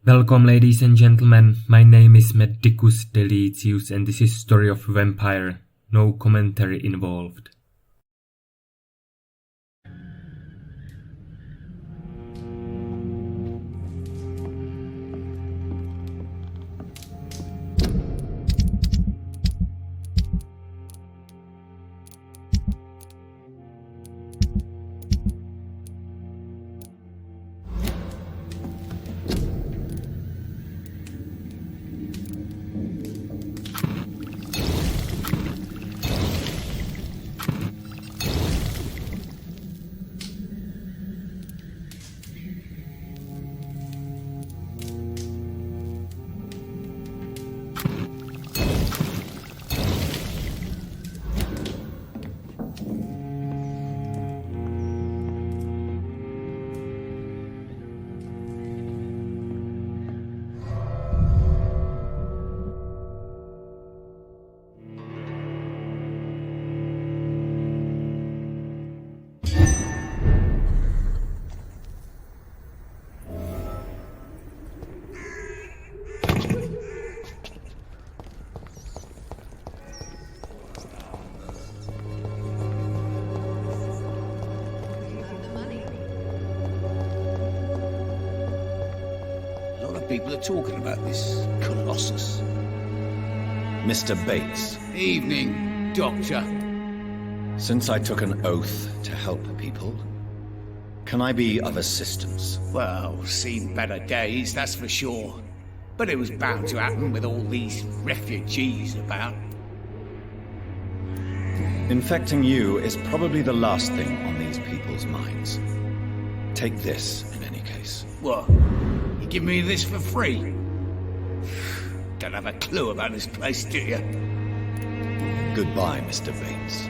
Welcome, ladies and gentlemen. My name is Medicus Deletius, and this is Story of Vampyr. No commentary involved. People are talking about this Colossus. Mr. Bates. Evening, Doctor. Since I took an oath to help people, can I be of assistance? Well, seen better days, that's for sure. But it was bound to happen with all these refugees about. Infecting you is probably the last thing on these people's minds. Take this, in any case. What? You give me this for free? Don't have a clue about this place, do you? Goodbye, Mr. Bates.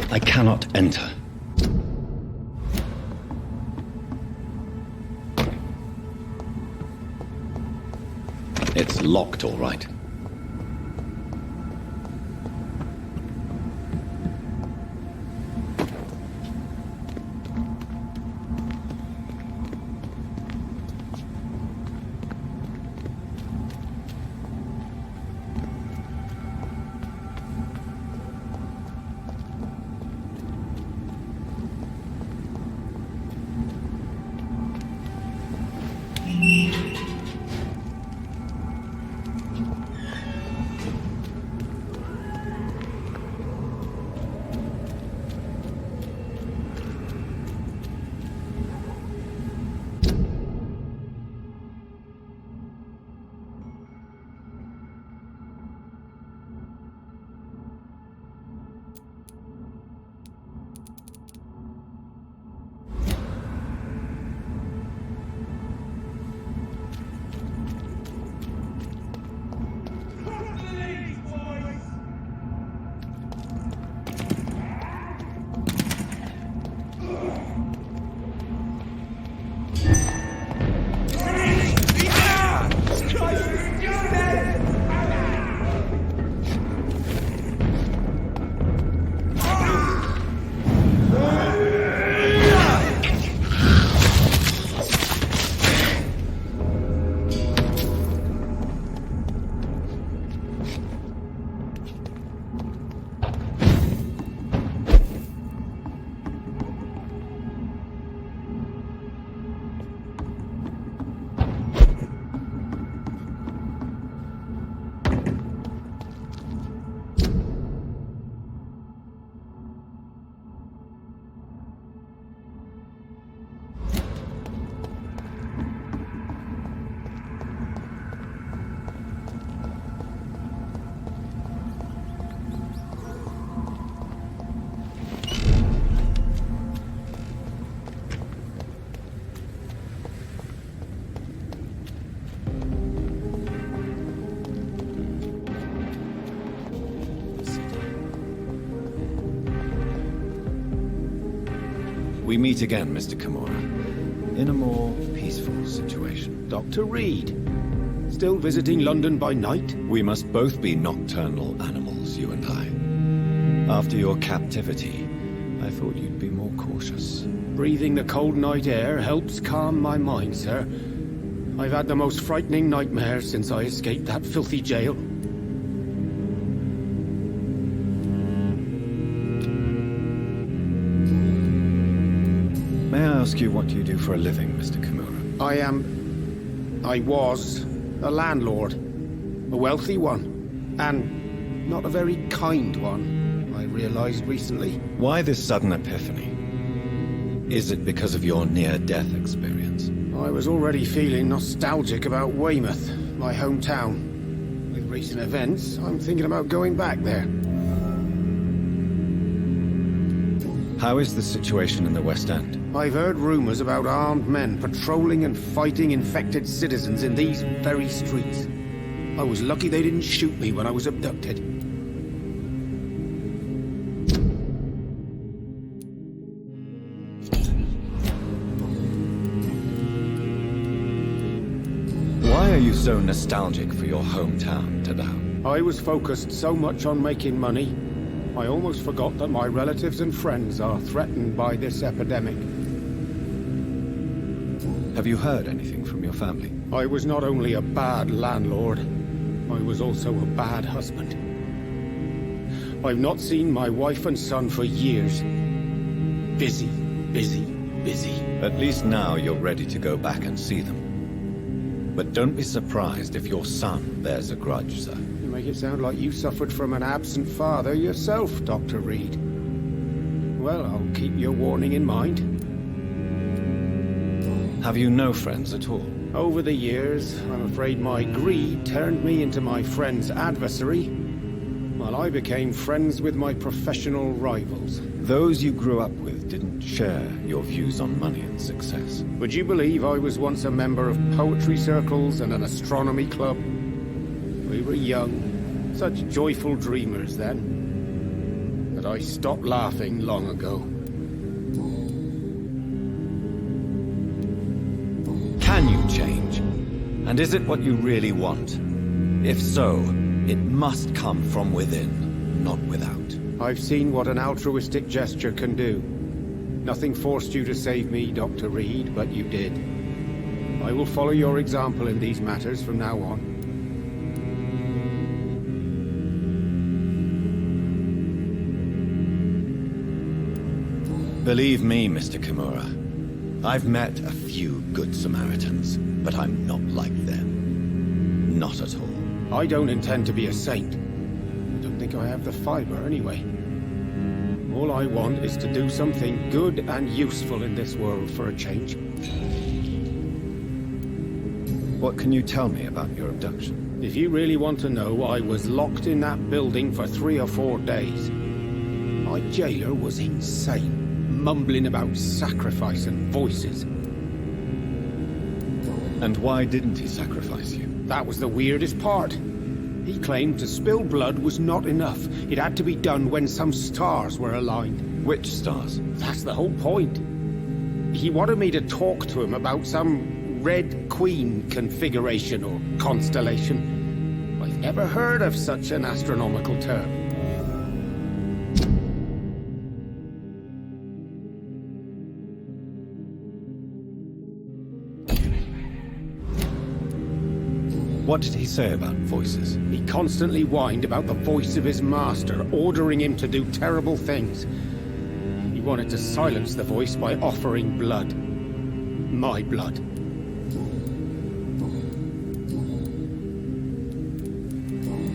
I cannot enter. It's locked, all right. We meet again, Mr. Kimura, in a more peaceful situation. Dr. Reed, still visiting London by night? We must both be nocturnal animals, you and I. After your captivity, I thought you'd be more cautious. Breathing the cold night air helps calm my mind, sir. I've had the most frightening nightmares since I escaped that filthy jail. May I ask you what you do for a living, Mr. Kimura? I was a landlord. A wealthy one. And not a very kind one, I realized recently. Why this sudden epiphany? Is it because of your near-death experience? I was already feeling nostalgic about Weymouth, my hometown. With recent events, I'm thinking about going back there. How is the situation in the West End? I've heard rumors about armed men patrolling and fighting infected citizens in these very streets. I was lucky they didn't shoot me when I was abducted. Why are you so nostalgic for your hometown, Tadao? I was focused so much on making money, I almost forgot that my relatives and friends are threatened by this epidemic. Have you heard anything from your family? I was not only a bad landlord, I was also a bad husband. I've not seen my wife and son for years. Busy, busy, busy. At least now you're ready to go back and see them. But don't be surprised if your son bears a grudge, sir. You make it sound like you suffered from an absent father yourself, Dr. Reed. Well, I'll keep your warning in mind. Have you no friends at all? Over the years, I'm afraid my greed turned me into my friend's adversary, while I became friends with my professional rivals. Those you grew up with didn't share your views on money and success. Would you believe I was once a member of poetry circles and an astronomy club? We were young, such joyful dreamers then. But I stopped laughing long ago. Can you change? And is it what you really want? If so, it must come from within, not without. I've seen what an altruistic gesture can do. Nothing forced you to save me, Dr. Reed, but you did. I will follow your example in these matters from now on. Believe me, Mr. Kimura, I've met a few good Samaritans, but I'm not like them. Not at all. I don't intend to be a saint. I don't think I have the fiber anyway. All I want is to do something good and useful in this world for a change. What can you tell me about your abduction? If you really want to know, I was locked in that building for 3 or 4 days. My jailer was insane, mumbling about sacrifice and voices. And why didn't he sacrifice you? That was the weirdest part. He claimed to spill blood was not enough. It had to be done when some stars were aligned. Which stars? That's the whole point. He wanted me to talk to him about some Red Queen configuration or constellation. I've never heard of such an astronomical term. What did he say about voices? He constantly whined about the voice of his master, ordering him to do terrible things. He wanted to silence the voice by offering blood. My blood.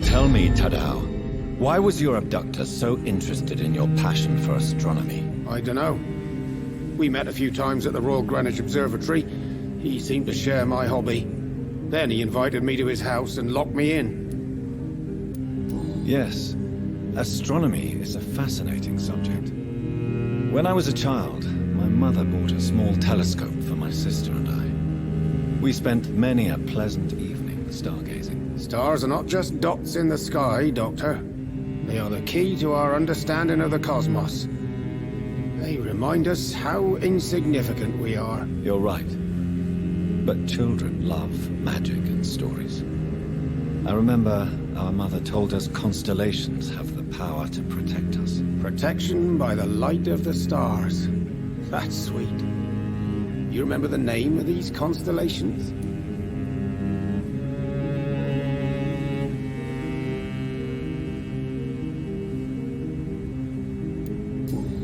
Tell me, Tadao, why was your abductor so interested in your passion for astronomy? I dunno. We met a few times at the Royal Greenwich Observatory. He seemed to share my hobby. Then he invited me to his house and locked me in. Yes, astronomy is a fascinating subject. When I was a child, my mother bought a small telescope for my sister and I. We spent many a pleasant evening stargazing. Stars are not just dots in the sky, Doctor. They are the key to our understanding of the cosmos. They remind us how insignificant we are. You're right. But children love magic and stories. I remember our mother told us constellations have the power to protect us. Protection by the light of the stars. That's sweet. You remember the name of these constellations?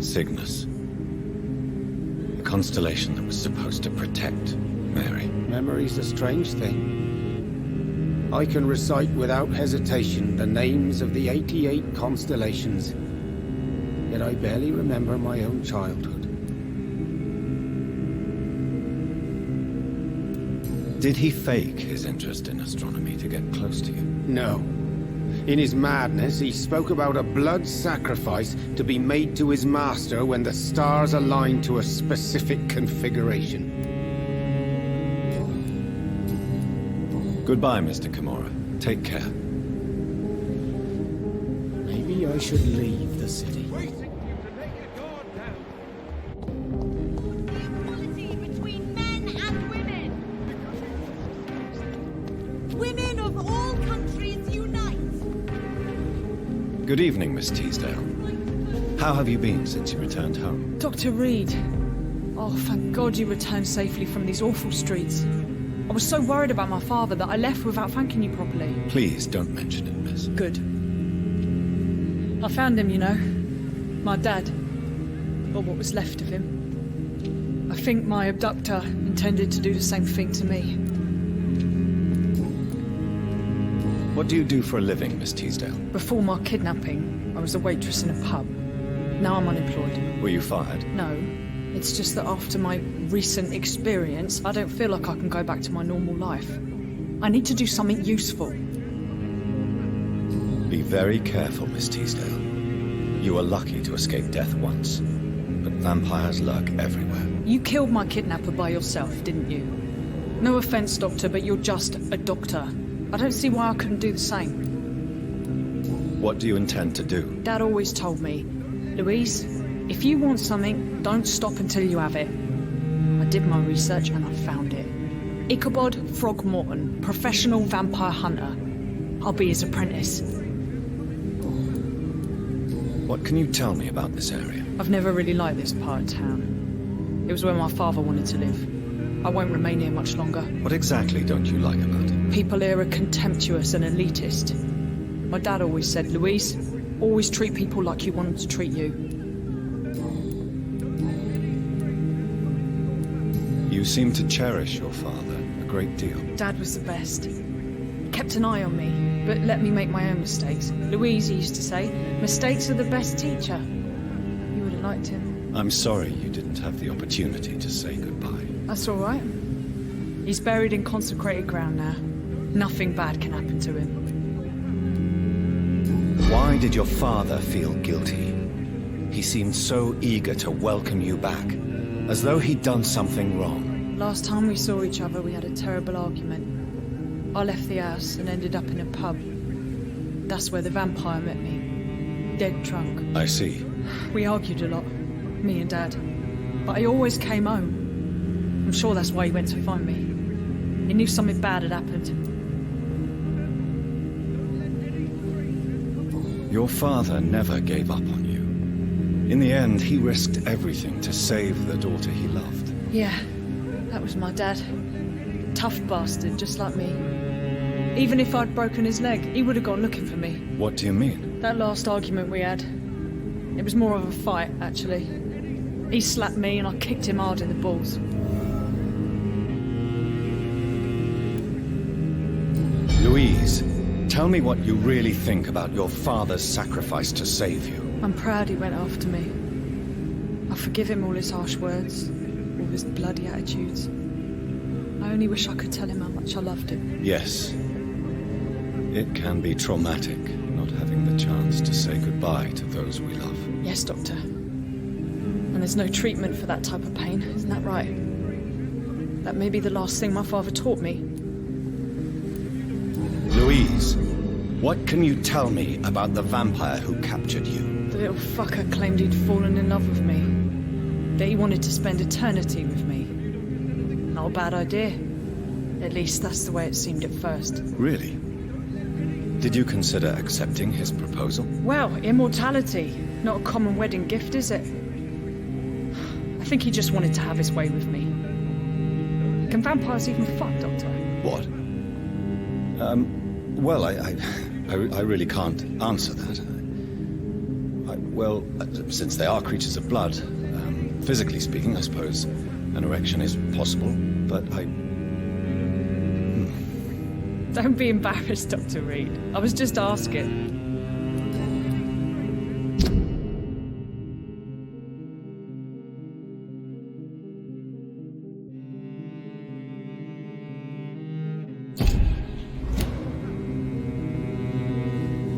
Cygnus. The constellation that was supposed to protect Mary. Memory's a strange thing. I can recite without hesitation the names of the 88 constellations, yet I barely remember my own childhood. Did he fake his interest in astronomy to get close to you? No. In his madness, he spoke about a blood sacrifice to be made to his master when the stars aligned to a specific configuration. Goodbye, Mr. Kimura. Take care. Maybe I should leave the city. Equality between men and women. Women of all countries unite. Good evening, Miss Teasdale. How have you been since you returned home? Dr. Reed. Oh, thank God you returned safely from these awful streets. I was so worried about my father that I left without thanking you properly. Please don't mention it, miss. Good. I found him, you know. My dad. Or what was left of him. I think my abductor intended to do the same thing to me. What do you do for a living, Miss Teasdale? Before my kidnapping, I was a waitress in a pub. Now I'm unemployed. Were you fired? No. It's just that after my recent experience, I don't feel like I can go back to my normal life. I need to do something useful. Be very careful, Miss Teasdale. You were lucky to escape death once, but vampires lurk everywhere. You killed my kidnapper by yourself, didn't you? No offense, Doctor, but you're just a doctor. I don't see why I couldn't do the same. What do you intend to do? Dad always told me, Louise, if you want something, don't stop until you have it. I did my research and I found it. Ichabod Throgmorton, professional vampire hunter. I'll be his apprentice. What can you tell me about this area? I've never really liked this part of town. It was where my father wanted to live. I won't remain here much longer. What exactly don't you like about it? People here are contemptuous and elitist. My dad always said, Louise, always treat people like you want them to treat you. You seem to cherish your father a great deal. Dad was the best. He kept an eye on me, but let me make my own mistakes. Louise he used to say, mistakes are the best teacher. You would have liked him. I'm sorry you didn't have the opportunity to say goodbye. That's all right. He's buried in consecrated ground now. Nothing bad can happen to him. Why did your father feel guilty? He seemed so eager to welcome you back, as though he'd done something wrong. Last time we saw each other, we had a terrible argument. I left the house and ended up in a pub. That's where the vampire met me. Dead drunk. I see. We argued a lot, me and Dad. But I always came home. I'm sure that's why he went to find me. He knew something bad had happened. Your father never gave up on you. In the end, he risked everything to save the daughter he loved. Yeah, that was my dad. Tough bastard, just like me. Even if I'd broken his leg, he would have gone looking for me. What do you mean? That last argument we had, it was more of a fight, actually. He slapped me and I kicked him hard in the balls. Louise, tell me what you really think about your father's sacrifice to save you. I'm proud he went after me. I forgive him all his harsh words, all his bloody attitudes. I only wish I could tell him how much I loved him. Yes. It can be traumatic, not having the chance to say goodbye to those we love. Yes, Doctor. And there's no treatment for that type of pain, isn't that right? That may be the last thing my father taught me. Louise, what can you tell me about the vampire who captured you? The little fucker claimed he'd fallen in love with me. that he wanted to spend eternity with me. Not a bad idea. At least that's the way it seemed at first. Really? Did you consider accepting his proposal? Well, immortality. Not a common wedding gift, is it? I think he just wanted to have his way with me. Can vampires even fuck, Doctor? What? Well, I really can't answer that. Well, since they are creatures of blood, physically speaking, I suppose an erection is possible, but Don't be embarrassed, Dr. Reed. I was just asking.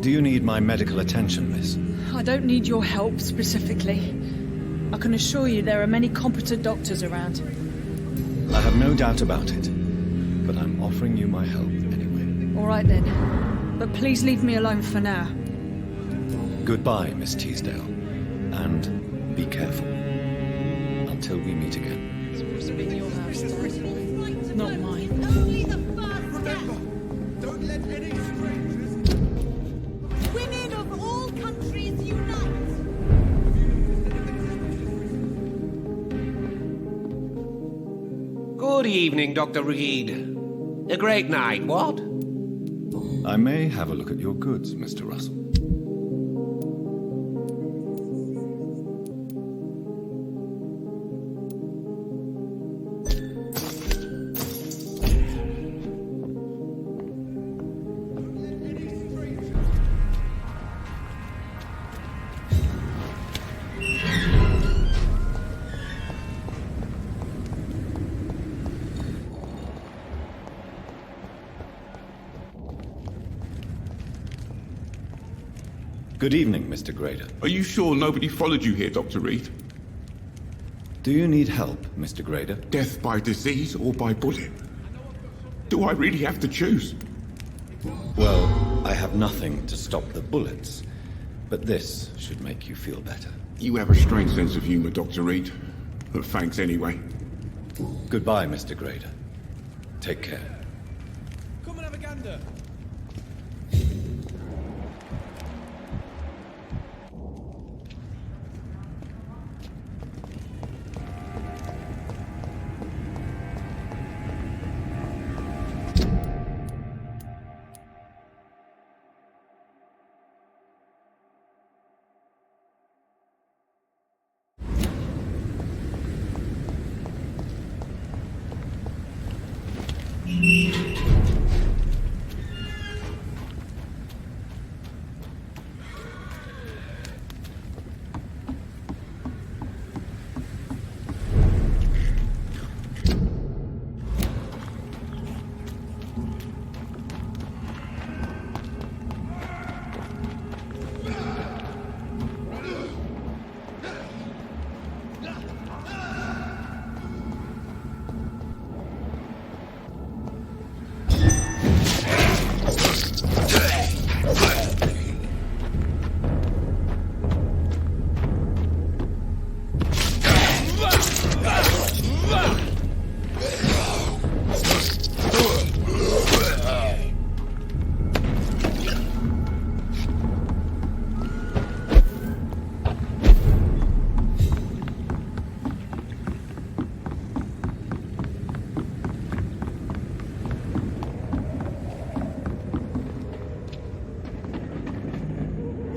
Do you need my medical attention, miss? I don't need your help specifically. I can assure you there are many competent doctors around. I have no doubt about it, but I'm offering you my help anyway. All right then. But please leave me alone for now. Goodbye, Miss Teasdale, and be careful. Until we meet again. It's supposed to be your house, Dad. Not mine. Only the first step. Don't let any strangers... Women of all countries unite. Good evening, Dr. Reed. A great night, what? I may have a look at your goods, Mr. Russell. Good evening, Mr. Grader. Are you sure nobody followed you here, Dr. Reed? Do you need help, Mr. Grader? Death by disease or by bullet? Do I really have to choose? Well, I have nothing to stop the bullets, but this should make you feel better. You have a strange sense of humor, Dr. Reed. But thanks anyway. Goodbye, Mr. Grader. Take care. Come and have a gander.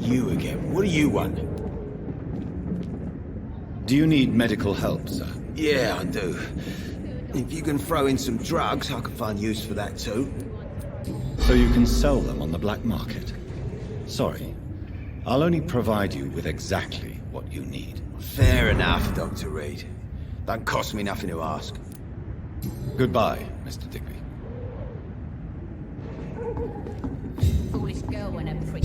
You again. What do you want? Do you need medical help, sir? Yeah, I do. If you can throw in some drugs, I can find use for that too. So you can sell them on the black market? Sorry, I'll only provide you with exactly what you need. Fair enough, Dr. Reed. Don't cost me nothing to ask. Goodbye, Mr. Digby. Foolish girl and a prick.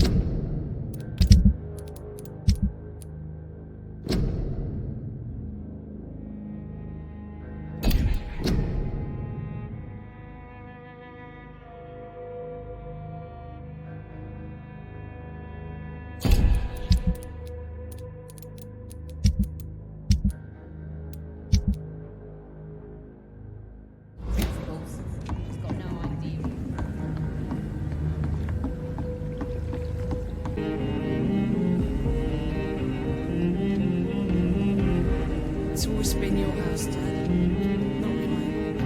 Spin your house, Dad. Not mine.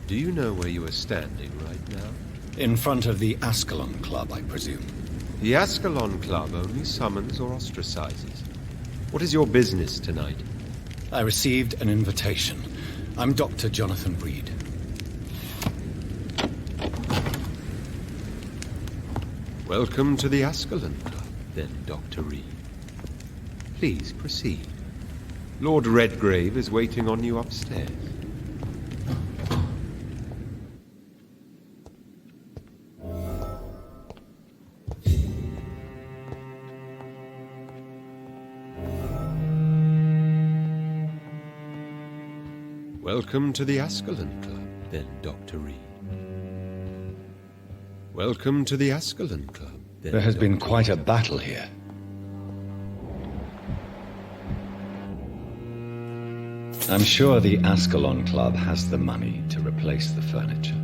Do you know where you are standing right now? In front of the Ascalon Club, I presume. The Ascalon Club only summons or ostracizes. What is your business tonight? I received an invitation. I'm Dr. Jonathan Reed. Welcome to the Ascalon Club, then, Dr. Reed. Please proceed. Lord Redgrave is waiting on you upstairs. Welcome to the Ascalon Club, then, Dr. Reed. Welcome to the Ascalon Club, then. There has been quite a battle here. I'm sure the Ascalon Club has the money to replace the furniture.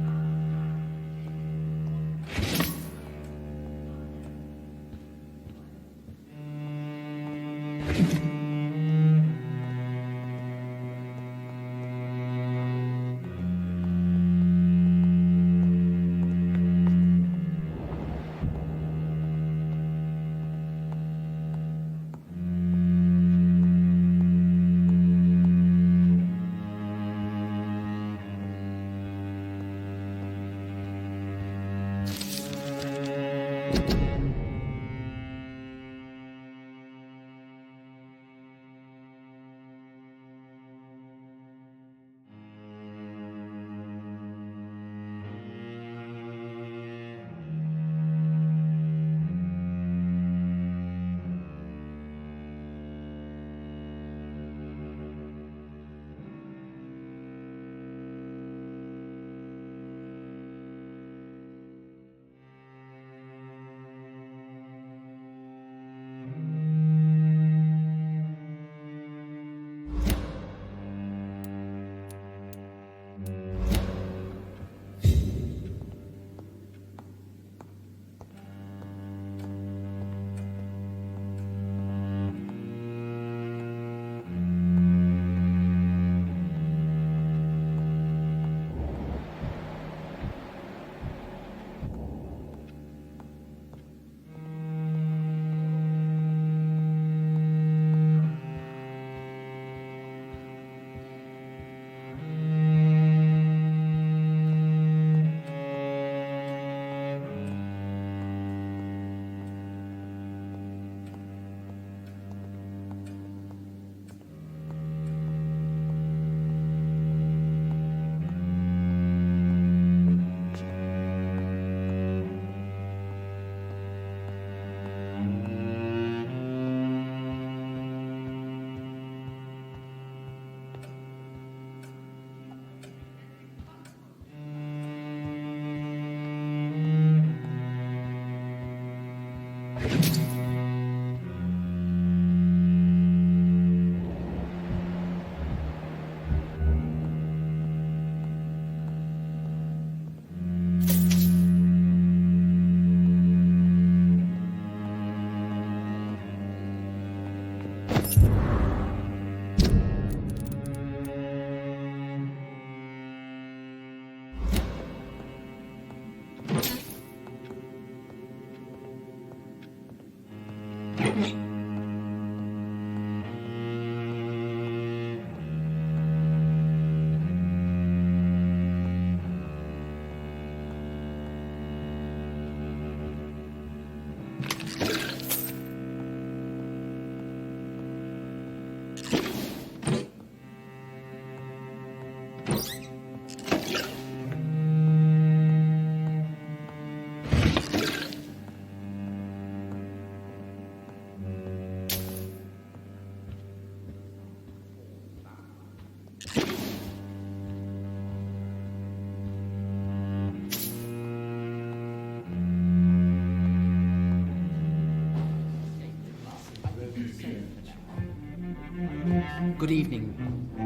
Good evening.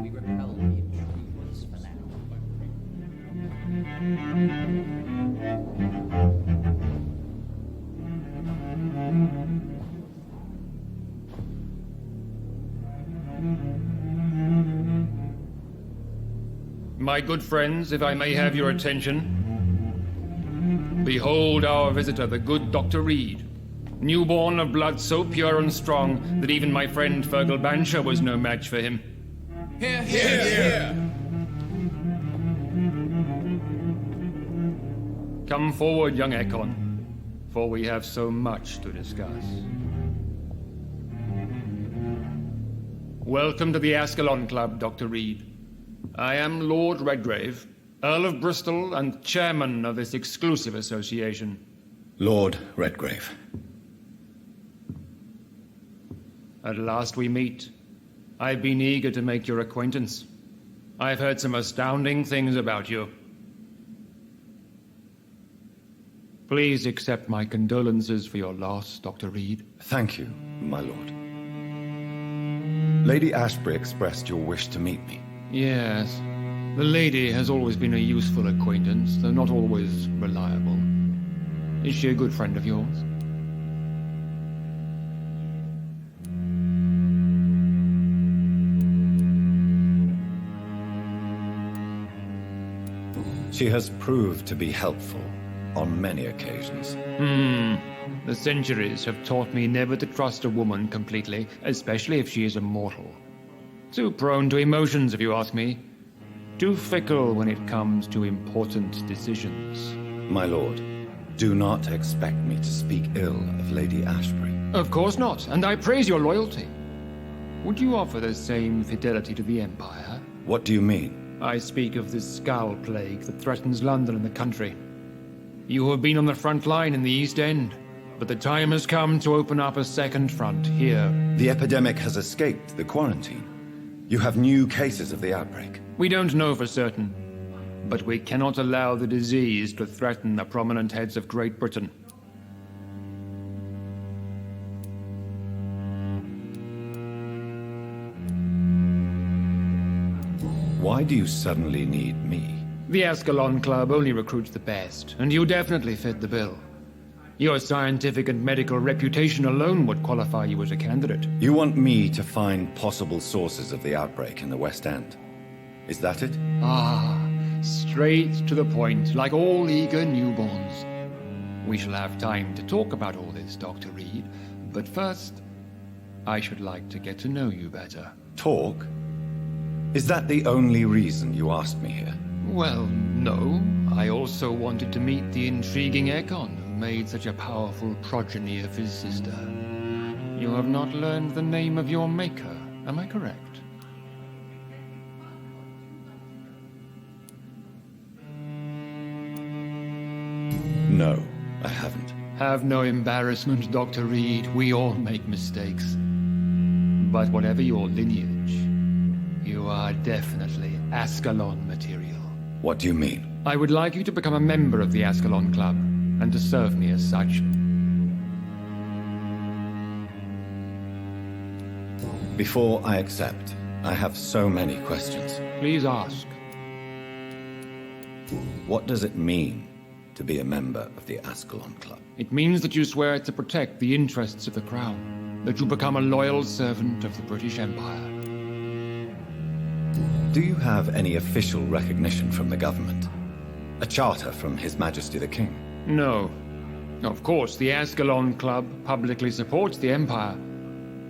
We repel the intruders for now. My good friends, if I may have your attention. Behold our visitor, the good Dr. Reed. Newborn of blood so pure and strong that even my friend Fergal Bansher was no match for him. Here, here, here! Come forward, young Ekon, for we have so much to discuss. Welcome to the Ascalon Club, Dr. Reed. I am Lord Redgrave, Earl of Bristol and chairman of this exclusive association. Lord Redgrave. At last we meet. I've been eager to make your acquaintance. I've heard some astounding things about you. Please accept my condolences for your loss, Dr. Reed. Thank you, my lord. Lady Ashbury expressed your wish to meet me. Yes. The lady has always been a useful acquaintance, though not always reliable. Is she a good friend of yours? She has proved to be helpful on many occasions. The centuries have taught me never to trust a woman completely, especially if she is a mortal. Too prone to emotions, if you ask me. Too fickle when it comes to important decisions. My lord, do not expect me to speak ill of Lady Ashbury. Of course not, and I praise your loyalty. Would you offer the same fidelity to the Empire? What do you mean? I speak of the Skull Plague that threatens London and the country. You have been on the front line in the East End, but the time has come to open up a second front here. The epidemic has escaped the quarantine. You have new cases of the outbreak. We don't know for certain, but we cannot allow the disease to threaten the prominent heads of Great Britain. Why do you suddenly need me? The Ascalon Club only recruits the best, and you definitely fit the bill. Your scientific and medical reputation alone would qualify you as a candidate. You want me to find possible sources of the outbreak in the West End. Is that it? Ah, straight to the point, like all eager newborns. We shall have time to talk about all this, Dr. Reed, but first, I should like to get to know you better. Talk? Is that the only reason you asked me here? Well, no. I also wanted to meet the intriguing Ekon, who made such a powerful progeny of his sister. You have not learned the name of your maker, am I correct? No, I haven't. Have no embarrassment, Dr. Reed. We all make mistakes. But whatever your lineage, you are definitely Ascalon material. What do you mean? I would like you to become a member of the Ascalon Club, and to serve me as such. Before I accept, I have so many questions. Please ask. What does it mean to be a member of the Ascalon Club? It means that you swear to protect the interests of the Crown, that you become a loyal servant of the British Empire. Do you have any official recognition from the government? A charter from His Majesty the King? No. Of course, the Ascalon Club publicly supports the Empire,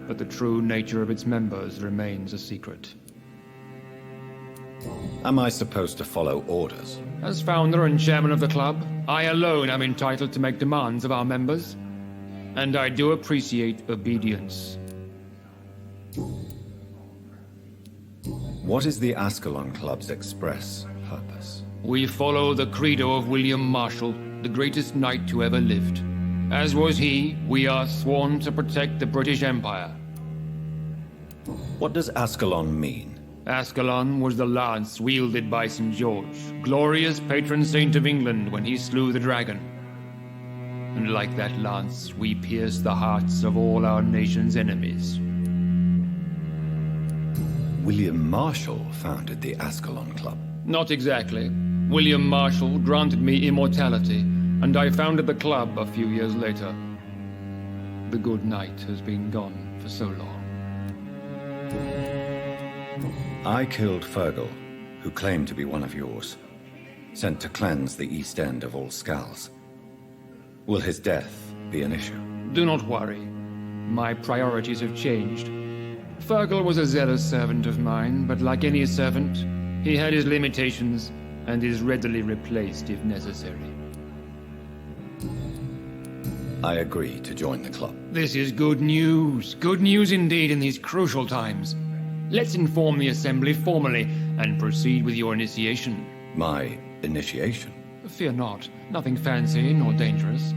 but the true nature of its members remains a secret. Am I supposed to follow orders? As founder and chairman of the club, I alone am entitled to make demands of our members, and I do appreciate obedience. What is the Ascalon Club's express purpose? We follow the credo of William Marshall, the greatest knight who ever lived. As was he, we are sworn to protect the British Empire. What does Ascalon mean? Ascalon was the lance wielded by St. George, glorious patron saint of England when he slew the dragon. And like that lance, we pierce the hearts of all our nation's enemies. William Marshall founded the Ascalon Club. Not exactly. William Marshall granted me immortality, and I founded the club a few years later. The good knight has been gone for so long. I killed Fergal, who claimed to be one of yours, sent to cleanse the East End of all Skulls. Will his death be an issue? Do not worry. My priorities have changed. Fergal was a zealous servant of mine, but like any servant, he had his limitations and is readily replaced if necessary. I agree to join the club. This is good news. Good news indeed in these crucial times. Let's inform the Assembly formally and proceed with your initiation. My initiation? Fear not. Nothing fancy nor dangerous.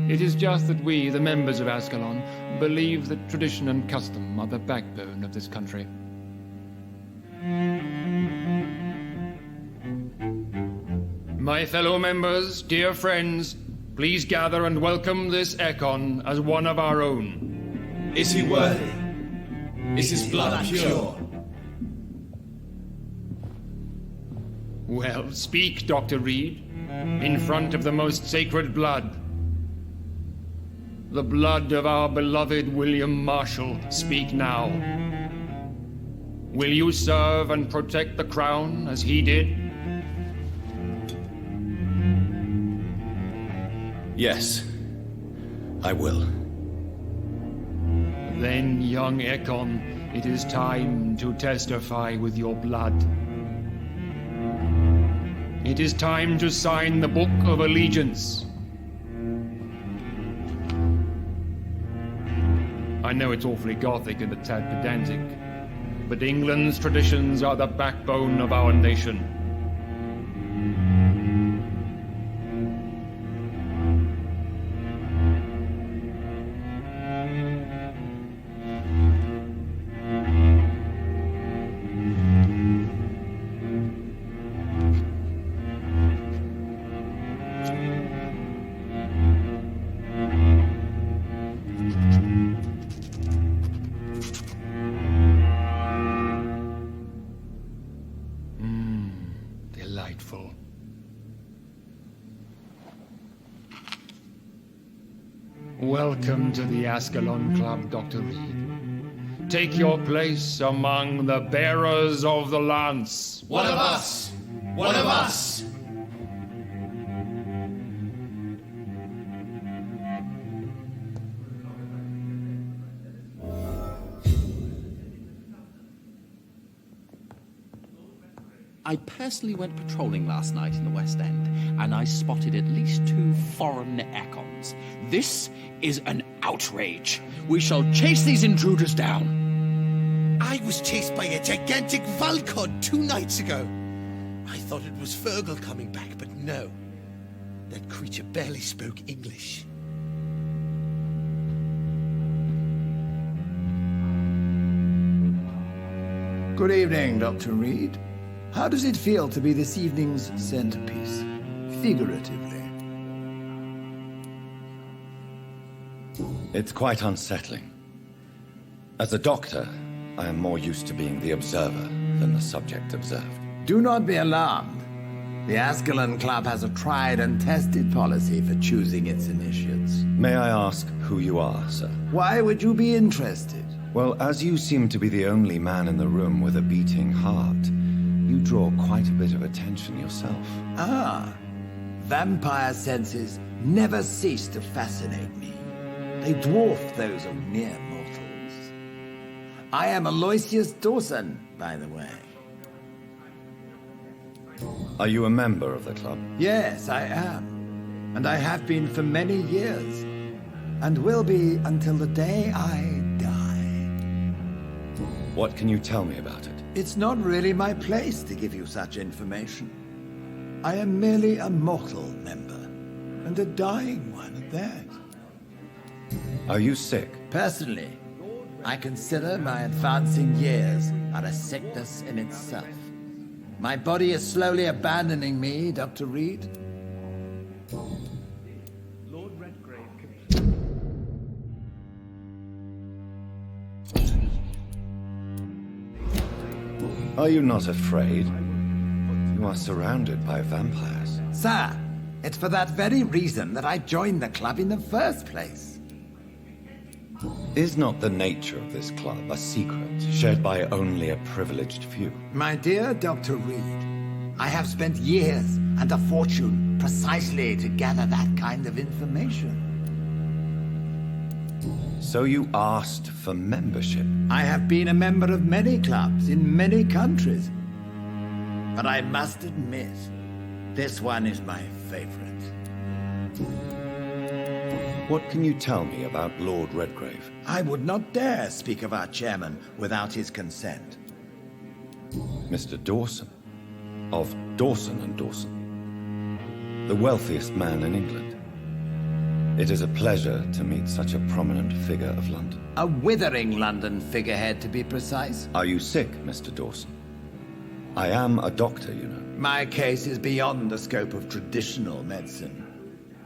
It is just that we, the members of Ascalon, believe that tradition and custom are the backbone of this country. My fellow members, dear friends, please gather and welcome this Ekon as one of our own. Is he worthy? Is his blood pure? Well, speak, Dr. Reed, in front of the most sacred blood. The blood of our beloved William Marshall, speak now. Will you serve and protect the crown as he did? Yes, I will. Then, young Ekon, it is time to testify with your blood. It is time to sign the Book of Allegiance. I know it's awfully gothic and a tad pedantic, but England's traditions are the backbone of our nation. Delightful. Welcome to the Ascalon Club, Dr. Reed. Take your place among the bearers of the lance. One of us! One of us! I personally went patrolling last night in the West End, and I spotted at least 2 foreign Ekons. This is an outrage. We shall chase these intruders down. I was chased by a gigantic Valcod 2 nights ago. I thought it was Fergal coming back, but no. That creature barely spoke English. Good evening, Dr. Reed. How does it feel to be this evening's centerpiece, figuratively? It's quite unsettling. As a doctor, I am more used to being the observer than the subject observed. Do not be alarmed. The Ascalon Club has a tried and tested policy for choosing its initiates. May I ask who you are, sir? Why would you be interested? Well, as you seem to be the only man in the room with a beating heart, you draw quite a bit of attention yourself. Ah, vampire senses never cease to fascinate me. They dwarf those of mere mortals. I am Aloysius Dawson, by the way. Are you a member of the club? Yes, I am. And I have been for many years. And will be until the day I die. What can you tell me about it? It's not really my place to give you such information. I am merely a mortal member, and a dying one at that. Are you sick? Personally, I consider my advancing years are a sickness in itself. My body is slowly abandoning me, Dr. Reed. Lord Redgrave. Are you not afraid? You are surrounded by vampires. Sir, it's for that very reason that I joined the club in the first place. Is not the nature of this club a secret, shared by only a privileged few? My dear Dr. Reed, I have spent years and a fortune precisely to gather that kind of information. So you asked for membership? I have been a member of many clubs in many countries. But I must admit, this one is my favorite. What can you tell me about Lord Redgrave? I would not dare speak of our chairman without his consent. Mr. Dawson, of Dawson and Dawson, the wealthiest man in England. It is a pleasure to meet such a prominent figure of London. A withering London figurehead, to be precise. Are you sick, Mr. Dawson? I am a doctor, you know. My case is beyond the scope of traditional medicine.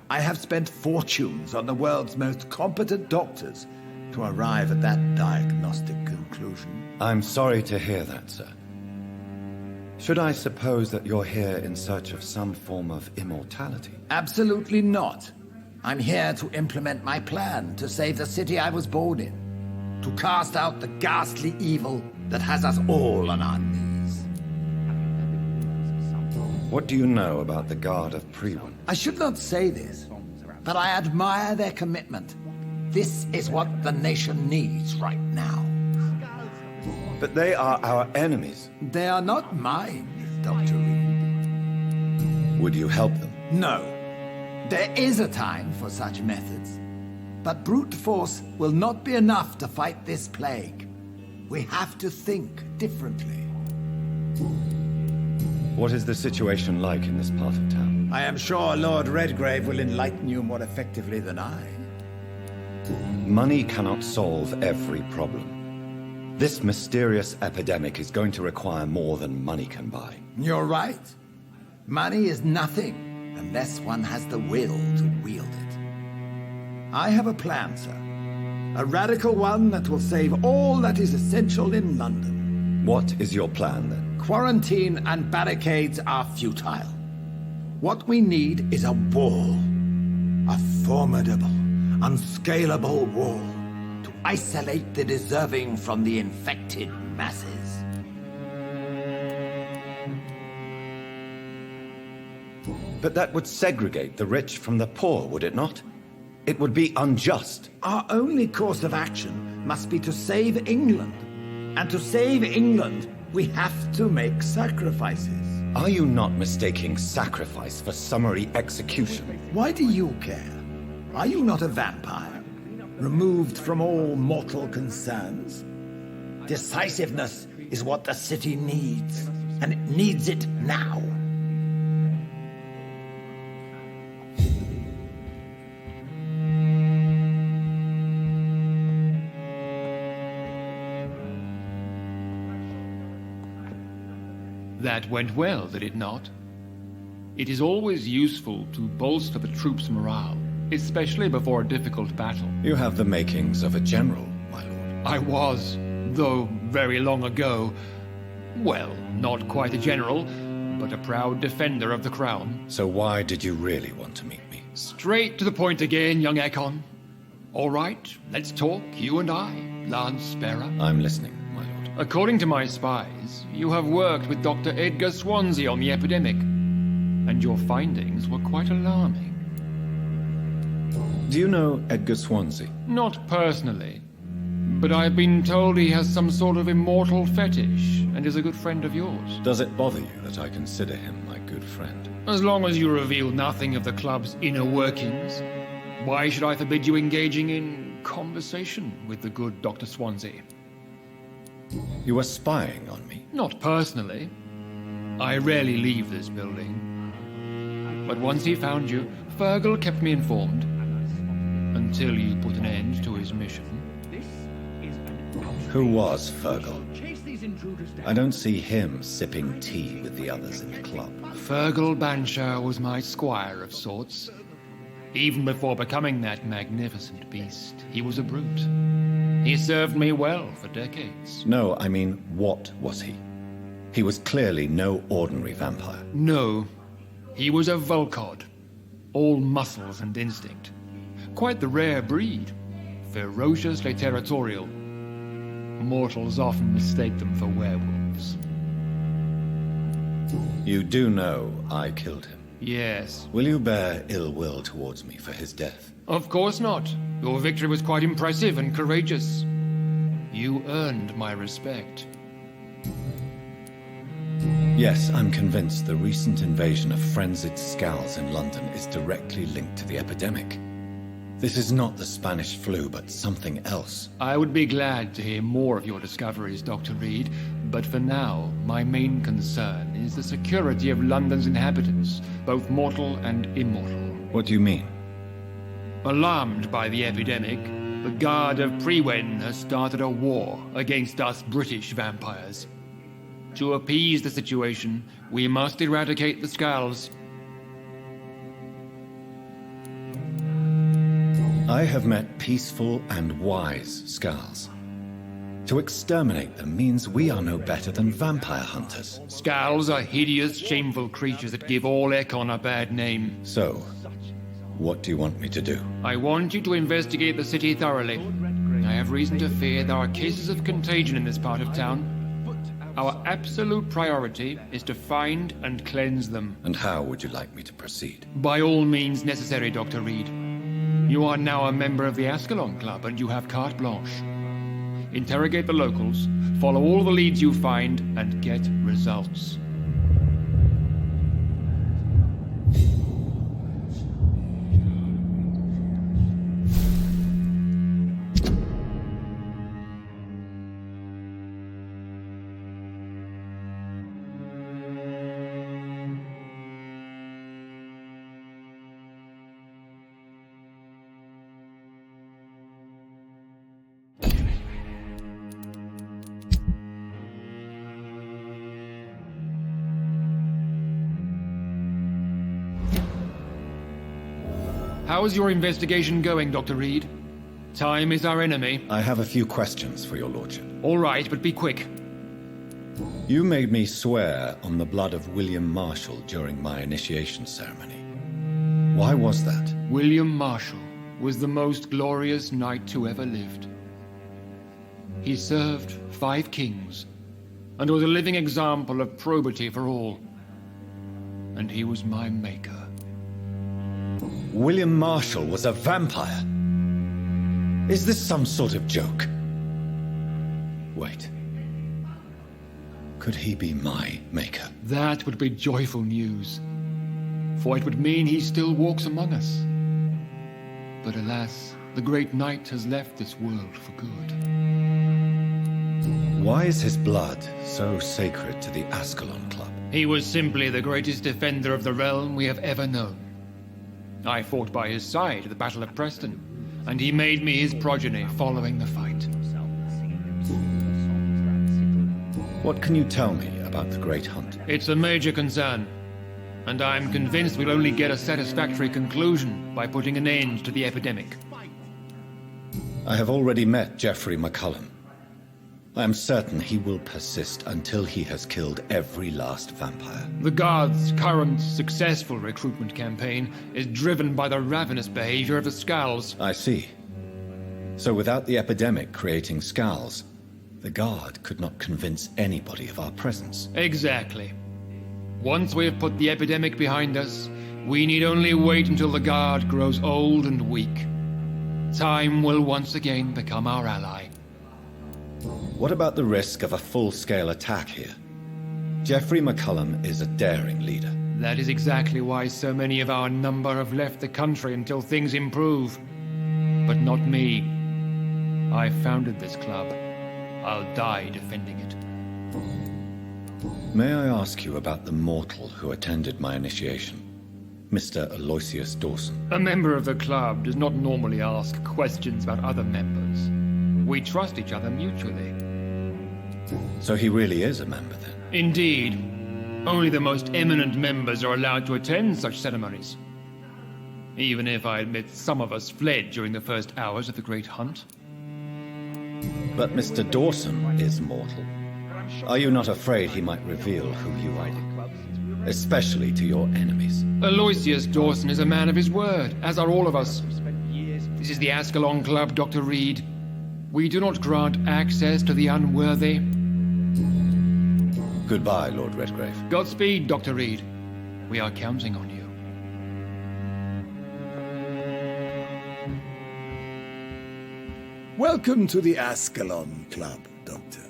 I have spent fortunes on the world's most competent doctors to arrive at that diagnostic conclusion. I'm sorry to hear that, sir. Should I suppose that you're here in search of some form of immortality? Absolutely not. I'm here to implement my plan to save the city I was born in. To cast out the ghastly evil that has us all on our knees. What do you know about the Guard of Prewin? I should not say this, but I admire their commitment. This is what the nation needs right now. But they are our enemies. They are not mine, Dr. Reed. Would you help them? No. There is a time for such methods. But brute force will not be enough to fight this plague. We have to think differently. What is the situation like in this part of town? I am sure Lord Redgrave will enlighten you more effectively than I. Money cannot solve every problem. This mysterious epidemic is going to require more than money can buy. You're right. Money is nothing unless one has the will to wield it. I have a plan, sir. A radical one that will save all that is essential in London. What is your plan, then? Quarantine and barricades are futile. What we need is a wall. A formidable, unscalable wall to isolate the deserving from the infected masses. But that would segregate the rich from the poor, would it not? It would be unjust. Our only course of action must be to save England. And to save England, we have to make sacrifices. Are you not mistaking sacrifice for summary execution? Why do you care? Are you not a vampire? Removed from all mortal concerns? Decisiveness is what the city needs, and it needs it now. That went well, did it not? It is always useful to bolster the troops' morale, especially before a difficult battle. You have the makings of a general, my lord. I was, though very long ago. Well, not quite a general, but a proud defender of the crown. So why did you really want to meet me? Straight to the point again, young Ekon. All right, let's talk, you and I, Lance Sparrow. I'm listening, my lord. According to my spies, you have worked with Dr. Edgar Swansea on the epidemic, and your findings were quite alarming. Do you know Edgar Swansea? Not personally, but I've been told he has some sort of immortal fetish and is a good friend of yours. Does it bother you that I consider him my good friend? As long as you reveal nothing of the club's inner workings, why should I forbid you engaging in conversation with the good Dr. Swansea? You were spying on me? Not personally. I rarely leave this building. But once he found you, Fergal kept me informed. Until you put an end to his mission. Who was Fergal? I don't see him sipping tea with the others in the club. Fergal Banshire was my squire of sorts. Even before becoming that magnificent beast, he was a brute. He served me well for decades. No, I mean, what was he? He was clearly no ordinary vampire. No. He was a Volcod. All muscles and instinct. Quite the rare breed. Ferociously territorial. Mortals often mistake them for werewolves. You do know I killed him. Yes. Will you bear ill will towards me for his death? Of course not. Your victory was quite impressive and courageous. You earned my respect. Yes, I'm convinced the recent invasion of frenzied Scals in London is directly linked to the epidemic. This is not the Spanish flu, but something else. I would be glad to hear more of your discoveries, Dr. Reed, but for now, my main concern is the security of London's inhabitants, both mortal and immortal. What do you mean? Alarmed by the epidemic, the Guard of Priwen has started a war against us British vampires. To appease the situation, we must eradicate the Scals. I have met peaceful and wise Scals. To exterminate them means we are no better than vampire hunters. Scals are hideous, shameful creatures that give all Ekon a bad name. So, what do you want me to do? I want you to investigate the city thoroughly. I have reason to fear there are cases of contagion in this part of town. Our absolute priority is to find and cleanse them. And how would you like me to proceed? By all means necessary, Dr. Reed. You are now a member of the Ascalon Club, and you have carte blanche. Interrogate the locals, follow all the leads you find, and get results. How's your investigation going, Dr. Reed? Time is our enemy. I have a few questions for your lordship. All right, but be quick. You made me swear on the blood of William Marshall during my initiation ceremony. Why was that? William Marshall was the most glorious knight who ever lived. He served 5 kings, and was a living example of probity for all. And he was my maker. William Marshall was a vampire? Is this some sort of joke? Wait. Could he be my maker? That would be joyful news, for it would mean he still walks among us. But alas, the great knight has left this world for good. Why is his blood so sacred to the Ascalon Club? He was simply the greatest defender of the realm we have ever known. I fought by his side at the Battle of Preston, and he made me his progeny following the fight. What can you tell me about the Great Hunt? It's a major concern, and I'm convinced we'll only get a satisfactory conclusion by putting an end to the epidemic. I have already met Geoffrey McCullum. I am certain he will persist until he has killed every last vampire. The Guard's current successful recruitment campaign is driven by the ravenous behavior of the Scals. I see. So without the epidemic creating Scals, the Guard could not convince anybody of our presence. Exactly. Once we have put the epidemic behind us, we need only wait until the Guard grows old and weak. Time will once again become our ally. What about the risk of a full-scale attack here? Geoffrey McCullum is a daring leader. That is exactly why so many of our number have left the country until things improve. But not me. I founded this club. I'll die defending it. May I ask you about the mortal who attended my initiation? Mr. Aloysius Dawson. A member of the club does not normally ask questions about other members. We trust each other mutually. So he really is a member, then? Indeed. Only the most eminent members are allowed to attend such ceremonies. Even if I admit some of us fled during the first hours of the Great Hunt. But Mr. Dawson is mortal. Are you not afraid he might reveal who you are? Especially to your enemies. Aloysius Dawson is a man of his word, as are all of us. This is the Ascalon Club, Dr. Reed. We do not grant access to the unworthy. Goodbye, Lord Redgrave. Godspeed, Dr. Reed. We are counting on you. Welcome to the Ascalon Club, Doctor.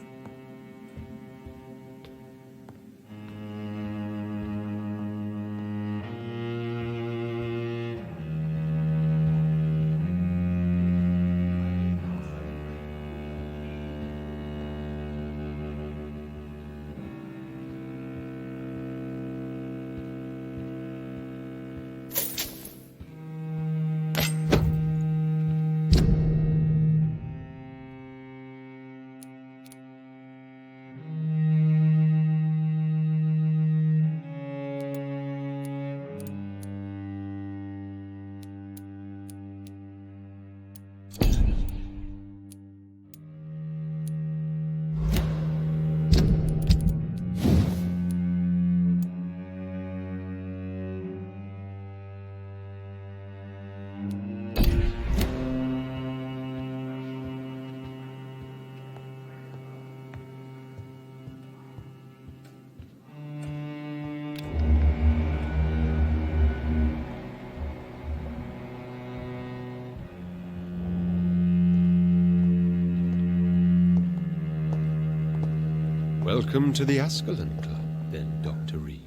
Welcome to the Ascalon Club, then, Dr. Reed.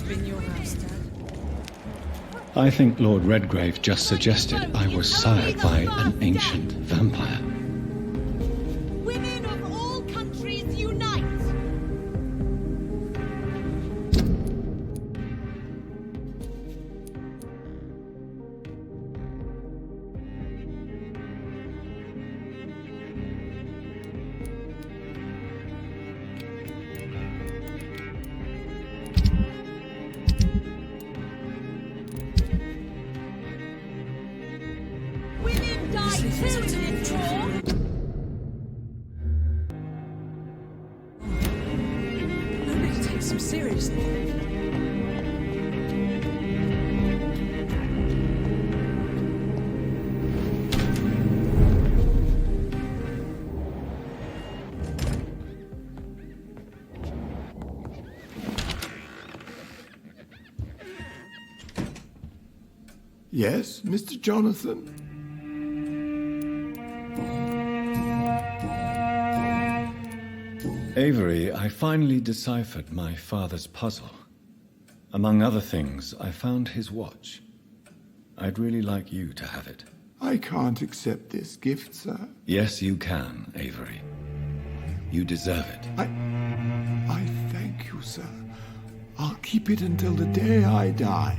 Been your house, Dad. I think Lord Redgrave just suggested I was sired by an ancient vampire. Women of all countries unite! Filtered drawer. Nobody takes him seriously. Yes, Mr. Jonathan? Avery, I finally deciphered my father's puzzle. Among other things, I found his watch. I'd really like you to have it. I can't accept this gift, sir. Yes, you can, Avery. You deserve it. I thank you, sir. I'll keep it until the day I die.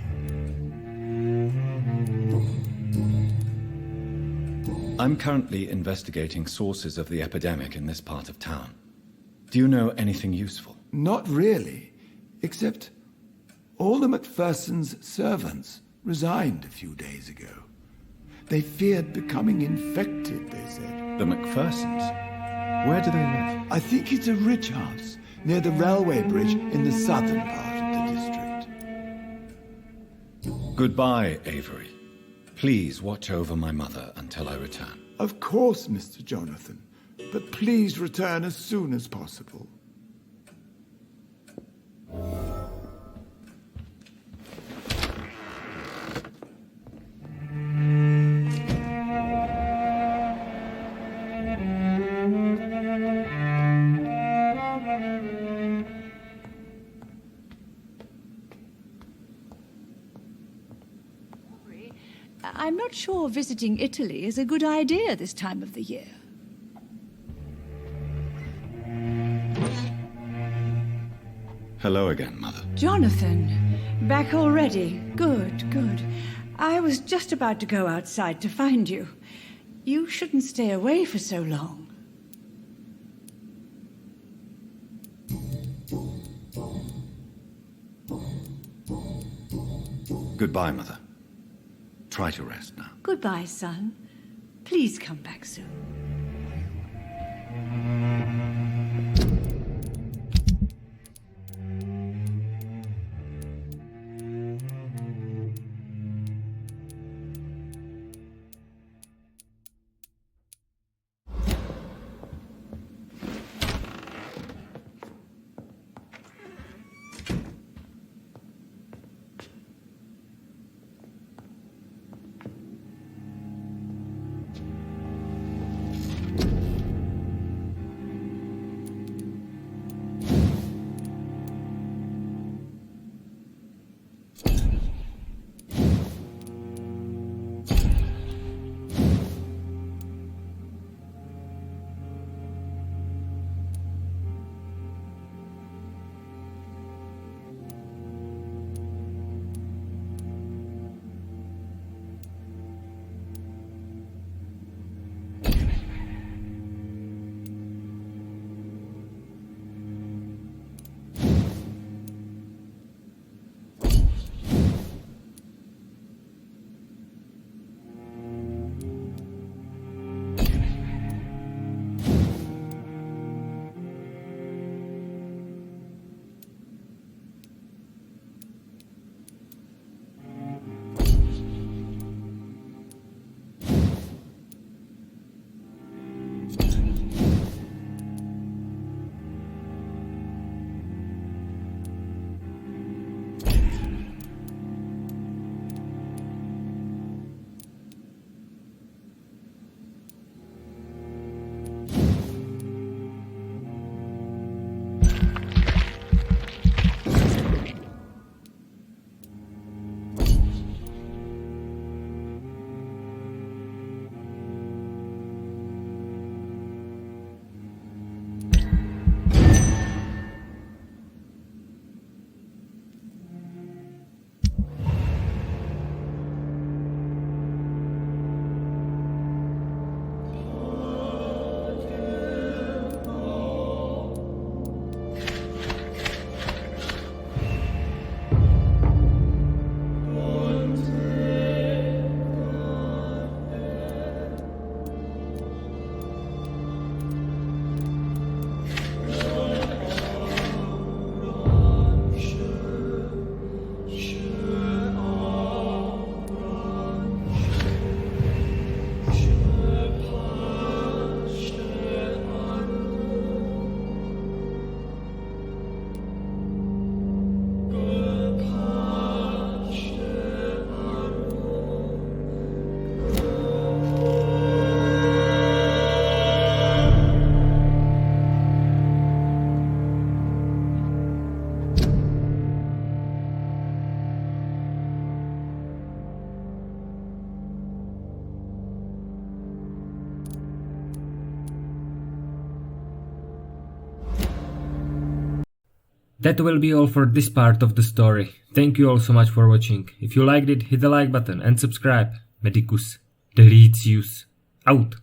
I'm currently investigating sources of the epidemic in this part of town. Do you know anything useful? Not really, except all the Macpherson's servants resigned a few days ago. They feared becoming infected, they said. The Macphersons? Where do they live? I think it's a rich house near the railway bridge in the southern part of the district. Goodbye, Avery. Please watch over my mother until I return. Of course, Mr. Jonathan. But please return as soon as possible. I'm not sure visiting Italy is a good idea this time of the year. Hello again, Mother. Jonathan, back already. Good, good. I was just about to go outside to find you. You shouldn't stay away for so long. Goodbye, Mother. Try to rest now. Goodbye, son. Please come back soon. That will be all for this part of the story. Thank you all so much for watching. If you liked it, hit the like button and subscribe. Medicus Delicius out.